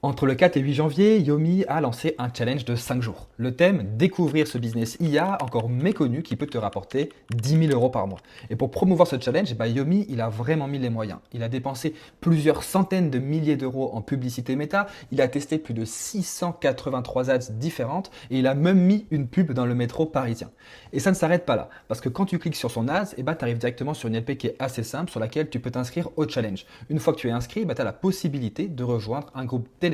Entre le 4 et 8 janvier, Yomi a lancé un challenge de 5 jours. Le thème, découvrir ce business IA encore méconnu qui peut te rapporter 10 000 euros par mois. Et pour promouvoir ce challenge, Yomi, il a vraiment mis les moyens. Il a dépensé plusieurs centaines de milliers d'euros en publicité méta, il a testé plus de 683 ads différentes et il a même mis une pub dans le métro parisien. Et ça ne s'arrête pas là, parce que quand tu cliques sur son ads, tu arrives directement sur une LP qui est assez simple sur laquelle tu peux t'inscrire au challenge. Une fois que tu es inscrit, tu as la possibilité de rejoindre un groupe Telegram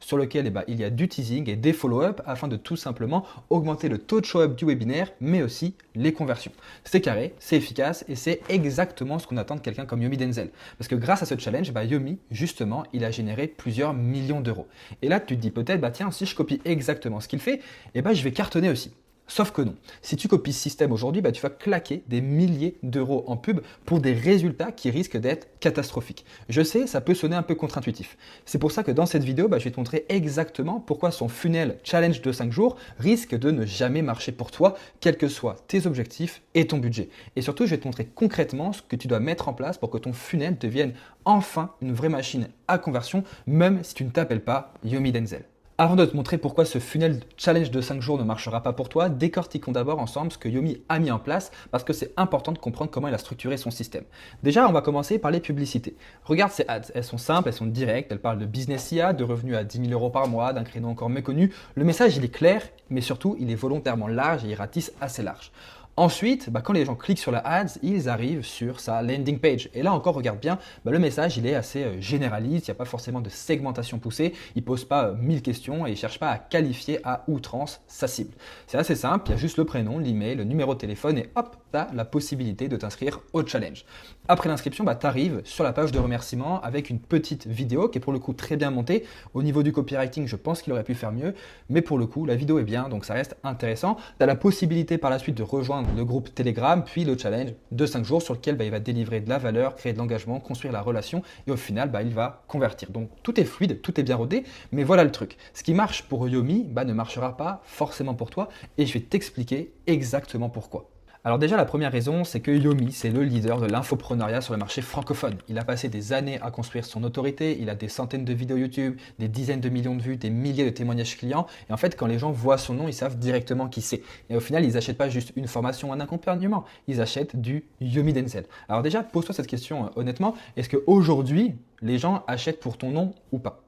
sur lequel il y a du teasing et des follow-up afin de tout simplement augmenter le taux de show-up du webinaire, mais aussi les conversions. C'est carré, c'est efficace et c'est exactement ce qu'on attend de quelqu'un comme Yomi Denzel. Parce que grâce à ce challenge, Yomi, justement, il a généré plusieurs millions d'euros. Et là, tu te dis peut-être, tiens, si je copie exactement ce qu'il fait, je vais cartonner aussi. Sauf que non. Si tu copies ce système aujourd'hui, tu vas claquer des milliers d'euros en pub pour des résultats qui risquent d'être catastrophiques. Je sais, ça peut sonner un peu contre-intuitif. C'est pour ça que dans cette vidéo, je vais te montrer exactement pourquoi son funnel challenge de 5 jours risque de ne jamais marcher pour toi, quels que soient tes objectifs et ton budget. Et surtout, je vais te montrer concrètement ce que tu dois mettre en place pour que ton funnel devienne enfin une vraie machine à conversion, même si tu ne t'appelles pas Yomi Denzel. Avant de te montrer pourquoi ce funnel challenge de 5 jours ne marchera pas pour toi, décortiquons d'abord ensemble ce que Yomi a mis en place parce que c'est important de comprendre comment il a structuré son système. Déjà, on va commencer par les publicités. Regarde ces ads, elles sont simples, elles sont directes, elles parlent de business IA, de revenus à 10 000 euros par mois, d'un créneau encore méconnu. Le message, il est clair, mais surtout, il est volontairement large et il ratisse assez large. Ensuite, quand les gens cliquent sur la ads, ils arrivent sur sa landing page. Et là encore, regarde bien, le message il est assez généraliste, il n'y a pas forcément de segmentation poussée, il ne pose pas 1000 questions et il ne cherche pas à qualifier à outrance sa cible. C'est assez simple, il y a juste le prénom, l'email, le numéro de téléphone et hop, tu as la possibilité de t'inscrire au challenge. Après l'inscription, tu arrives sur la page de remerciement avec une petite vidéo qui est pour le coup très bien montée. Au niveau du copywriting, je pense qu'il aurait pu faire mieux, mais pour le coup, la vidéo est bien, donc ça reste intéressant. Tu as la possibilité par la suite de rejoindre le groupe Telegram, puis le challenge de 5 jours sur lequel il va délivrer de la valeur, créer de l'engagement, construire la relation et au final, il va convertir. Donc tout est fluide, tout est bien rodé, mais voilà le truc. Ce qui marche pour Yomi ne marchera pas forcément pour toi et je vais t'expliquer exactement pourquoi. Alors déjà, la première raison, c'est que Yomi, c'est le leader de l'infopreneuriat sur le marché francophone. Il a passé des années à construire son autorité, il a des centaines de vidéos YouTube, des dizaines de millions de vues, des milliers de témoignages clients. Et en fait, quand les gens voient son nom, ils savent directement qui c'est. Et au final, ils n'achètent pas juste une formation, un accompagnement, ils achètent du Yomi Denzel. Alors déjà, pose-toi cette question honnêtement, est-ce qu'aujourd'hui, les gens achètent pour ton nom ou pas ?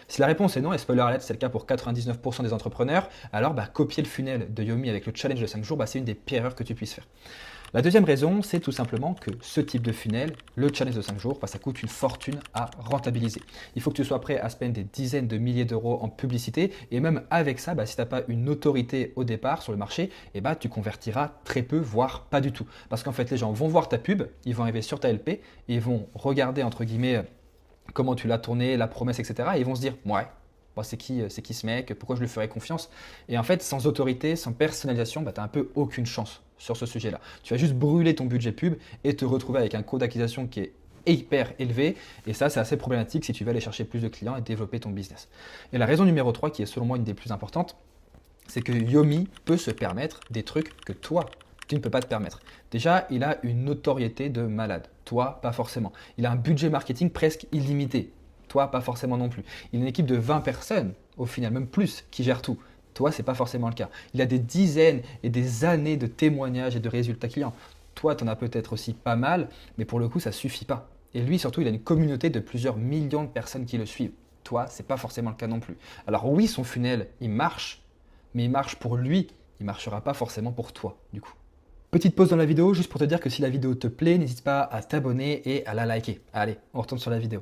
Si la réponse est non, et spoiler alert, c'est le cas pour 99% des entrepreneurs, alors copier le funnel de Yomi avec le challenge de 5 jours, c'est une des pires erreurs que tu puisses faire. La deuxième raison, c'est tout simplement que ce type de funnel, le challenge de 5 jours, ça coûte une fortune à rentabiliser. Il faut que tu sois prêt à spendre des dizaines de milliers d'euros en publicité et même avec ça, si tu n'as pas une autorité au départ sur le marché, tu convertiras très peu, voire pas du tout. Parce qu'en fait, les gens vont voir ta pub, ils vont arriver sur ta LP, et ils vont regarder entre guillemets comment tu l'as tourné, la promesse, etc. Et ils vont se dire, ouais, c'est qui ce mec, pourquoi je lui ferais confiance? Et en fait, sans autorité, sans personnalisation, tu n'as un peu aucune chance sur ce sujet-là. Tu vas juste brûler ton budget pub et te retrouver avec un coût d'acquisition qui est hyper élevé. Et ça, c'est assez problématique si tu veux aller chercher plus de clients et développer ton business. Et la raison numéro 3, qui est selon moi une des plus importantes, c'est que Yomi peut se permettre des trucs que toi, tu ne peux pas te permettre. Déjà, il a une notoriété de malade. Toi, pas forcément. Il a un budget marketing presque illimité. Toi, pas forcément non plus. Il a une équipe de 20 personnes, au final, même plus, qui gère tout. Toi, ce n'est pas forcément le cas. Il a des dizaines et des années de témoignages et de résultats clients. Toi, tu en as peut-être aussi pas mal, mais pour le coup, ça ne suffit pas. Et lui, surtout, il a une communauté de plusieurs millions de personnes qui le suivent. Toi, ce n'est pas forcément le cas non plus. Alors oui, son funnel, il marche, mais il marche pour lui. Il ne marchera pas forcément pour toi, du coup. Petite pause dans la vidéo, juste pour te dire que si la vidéo te plaît, n'hésite pas à t'abonner et à la liker. Allez, on retourne sur la vidéo.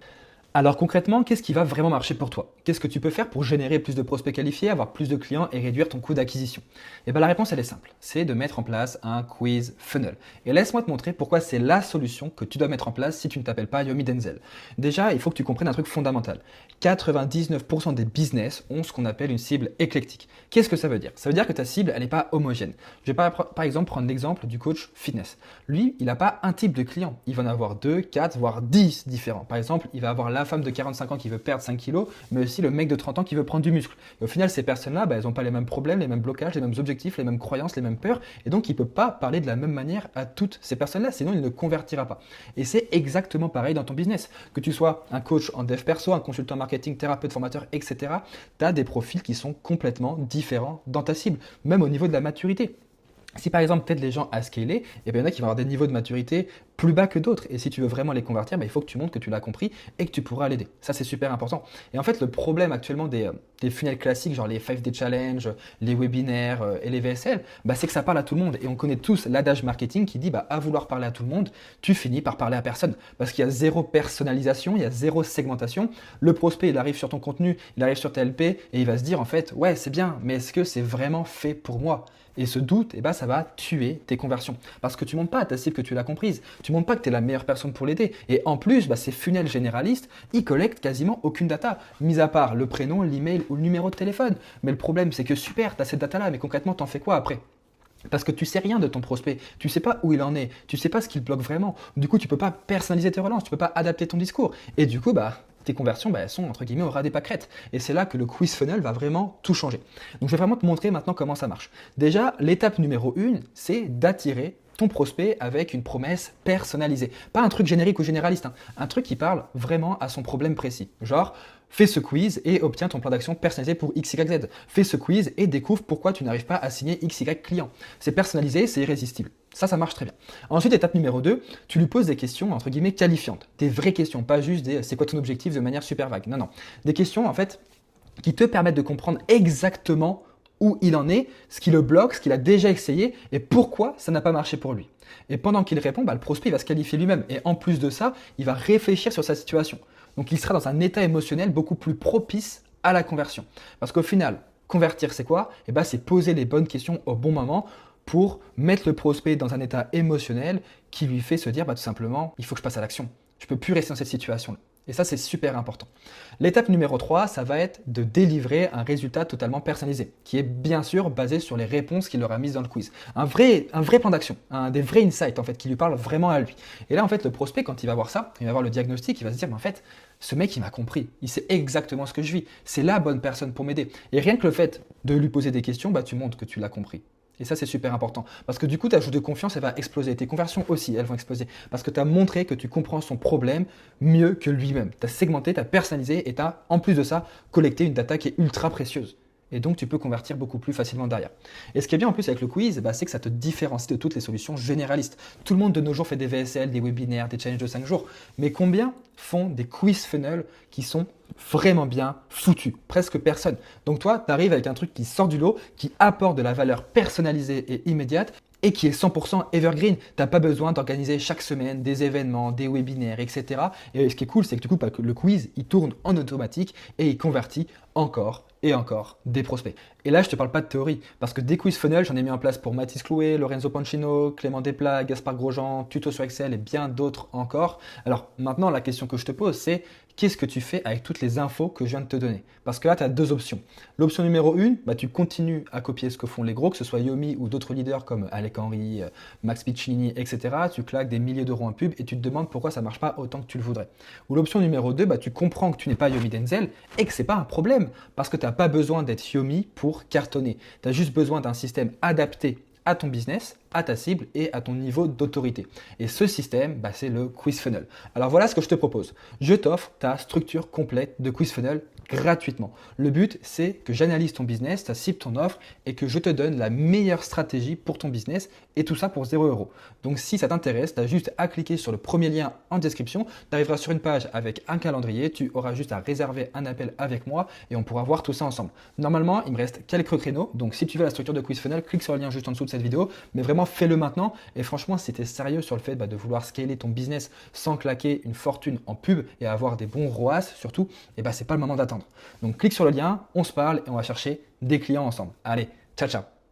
Alors concrètement, qu'est-ce qui va vraiment marcher pour toi? Qu'est-ce que tu peux faire pour générer plus de prospects qualifiés, avoir plus de clients et réduire ton coût d'acquisition? Et la réponse elle est simple, c'est de mettre en place un quiz funnel. Et laisse-moi te montrer pourquoi c'est la solution que tu dois mettre en place si tu ne t'appelles pas Yomi Denzel. Déjà, il faut que tu comprennes un truc fondamental. 99% des business ont ce qu'on appelle une cible éclectique. Qu'est-ce que ça veut dire? Ça veut dire que ta cible, elle n'est pas homogène. Je vais par exemple prendre l'exemple du coach fitness. Lui, il n'a pas un type de client. Il va en avoir 2, 4, voire 10 différents. Par exemple, il va avoir la la femme de 45 ans qui veut perdre 5 kilos, mais aussi le mec de 30 ans qui veut prendre du muscle. Et au final, ces personnes-là, elles n'ont pas les mêmes problèmes, les mêmes blocages, les mêmes objectifs, les mêmes croyances, les mêmes peurs, et donc il ne peut pas parler de la même manière à toutes ces personnes-là, sinon il ne convertira pas. Et c'est exactement pareil dans ton business. Que tu sois un coach en dev perso, un consultant marketing, thérapeute, formateur, etc., tu as des profils qui sont complètement différents dans ta cible, même au niveau de la maturité. Si par exemple, tu aides les gens à scaler, il y en a qui vont avoir des niveaux de maturité plus bas que d'autres. Et si tu veux vraiment les convertir, il faut que tu montres que tu l'as compris et que tu pourras l'aider. Ça, c'est super important. Et en fait, le problème actuellement des funnels classiques, genre les 5D Challenge, les webinaires et les VSL, c'est que ça parle à tout le monde. Et on connaît tous l'adage marketing qui dit à vouloir parler à tout le monde, tu finis par parler à personne. Parce qu'il y a zéro personnalisation, il y a zéro segmentation. Le prospect, il arrive sur ton contenu, il arrive sur TLP et il va se dire en fait, ouais, c'est bien, mais est-ce que c'est vraiment fait pour moi ? Et ce doute, ça va tuer tes conversions. Parce que tu ne montres pas à ta cible que tu l'as comprise. Tu ne montres pas que tu es la meilleure personne pour l'aider. Et en plus, ces funnels généralistes, ils collectent quasiment aucune data, mis à part le prénom, l'email ou le numéro de téléphone. Mais le problème, c'est que super, tu as cette data-là, mais concrètement, tu en fais quoi après ? Parce que tu sais rien de ton prospect, tu sais pas où il en est, tu sais pas ce qu'il bloque vraiment. Du coup, tu peux pas personnaliser tes relances, tu peux pas adapter ton discours. Et du coup, tes conversions, elles sont entre guillemets au ras des pâquerettes. Et c'est là que le quiz funnel va vraiment tout changer. Donc, je vais vraiment te montrer maintenant comment ça marche. Déjà, l'étape numéro 1, c'est d'attirer ton prospect avec une promesse personnalisée. Pas un truc générique ou généraliste, un truc qui parle vraiment à son problème précis. Genre, fais ce quiz et obtiens ton plan d'action personnalisé pour X, Y, Z. Fais ce quiz et découvre pourquoi tu n'arrives pas à signer X, Y client. C'est personnalisé, c'est irrésistible. Ça marche très bien. Ensuite, étape numéro 2, tu lui poses des questions entre guillemets qualifiantes. Des vraies questions, pas juste des c'est quoi ton objectif de manière super vague. Non. Des questions en fait qui te permettent de comprendre exactement où il en est, ce qui le bloque, ce qu'il a déjà essayé et pourquoi ça n'a pas marché pour lui. Et pendant qu'il répond, le prospect il va se qualifier lui-même. Et en plus de ça, il va réfléchir sur sa situation. Donc il sera dans un état émotionnel beaucoup plus propice à la conversion. Parce qu'au final, convertir c'est quoi ? C'est poser les bonnes questions au bon moment pour mettre le prospect dans un état émotionnel qui lui fait se dire tout simplement, il faut que je passe à l'action. Je ne peux plus rester dans cette situation-là. Et ça, c'est super important. L'étape numéro 3, ça va être de délivrer un résultat totalement personnalisé, qui est bien sûr basé sur les réponses qu'il leur a mises dans le quiz. Un vrai plan d'action, des vrais insights en fait, qui lui parlent vraiment à lui. Et là, en fait, le prospect, quand il va voir ça, il va voir le diagnostic, il va se dire, en fait, ce mec, il m'a compris. Il sait exactement ce que je vis. C'est la bonne personne pour m'aider. Et rien que le fait de lui poser des questions, tu montres que tu l'as compris. Et ça, c'est super important. Parce que du coup, ta jauge de confiance, elle va exploser. Tes conversions aussi, elles vont exploser. Parce que tu as montré que tu comprends son problème mieux que lui-même. Tu as segmenté, tu as personnalisé et tu as, en plus de ça, collecté une data qui est ultra précieuse. Et donc, tu peux convertir beaucoup plus facilement derrière. Et ce qui est bien en plus avec le quiz, c'est que ça te différencie de toutes les solutions généralistes. Tout le monde de nos jours fait des VSL, des webinaires, des challenges de 5 jours. Mais combien font des quiz funnels qui sont vraiment bien foutus? Presque personne. Donc toi, tu arrives avec un truc qui sort du lot, qui apporte de la valeur personnalisée et immédiate et qui est 100% evergreen. Tu n'as pas besoin d'organiser chaque semaine des événements, des webinaires, etc. Et ce qui est cool, c'est que du coup, le quiz, il tourne en automatique et il convertit encore et encore des prospects. Et là, je ne te parle pas de théorie, parce que des quiz funnels, j'en ai mis en place pour Mathis Clouet, Lorenzo Pancino, Clément Desplat, Gaspard Grosjean, Tuto sur Excel et bien d'autres encore. Alors maintenant, la question que je te pose, c'est qu'est-ce que tu fais avec toutes les infos que je viens de te donner? Parce que là, tu as deux options. L'option numéro 1, tu continues à copier ce que font les gros, que ce soit Yomi ou d'autres leaders comme Alec Henry, Max Piccinini, etc. Tu claques des milliers d'euros en pub et tu te demandes pourquoi ça ne marche pas autant que tu le voudrais. Ou l'option numéro 2, tu comprends que tu n'es pas Yomi Denzel et que ce n'est pas un problème parce que tu n'as pas besoin d'être Yomi pour cartonner. Tu as juste besoin d'un système adapté à ton business, à ta cible et à ton niveau d'autorité. Et ce système, c'est le quiz funnel. Alors voilà ce que je te propose. Je t'offre ta structure complète de quiz funnel gratuitement. Le but, c'est que j'analyse ton business, ta cible, ton offre et que je te donne la meilleure stratégie pour ton business et tout ça pour 0 €. Donc si ça t'intéresse, tu as juste à cliquer sur le premier lien en description. Tu arriveras sur une page avec un calendrier. Tu auras juste à réserver un appel avec moi et on pourra voir tout ça ensemble. Normalement, il me reste quelques créneaux. Donc si tu veux la structure de quiz funnel, clique sur le lien juste en dessous de cette vidéo. Mais vraiment, fais-le maintenant. Et franchement, si tu es sérieux sur le fait de vouloir scaler ton business sans claquer une fortune en pub et avoir des bons ROAS surtout, c'est pas le moment d'attendre. Donc clique sur le lien, on se parle et on va chercher des clients ensemble. Allez, ciao ciao.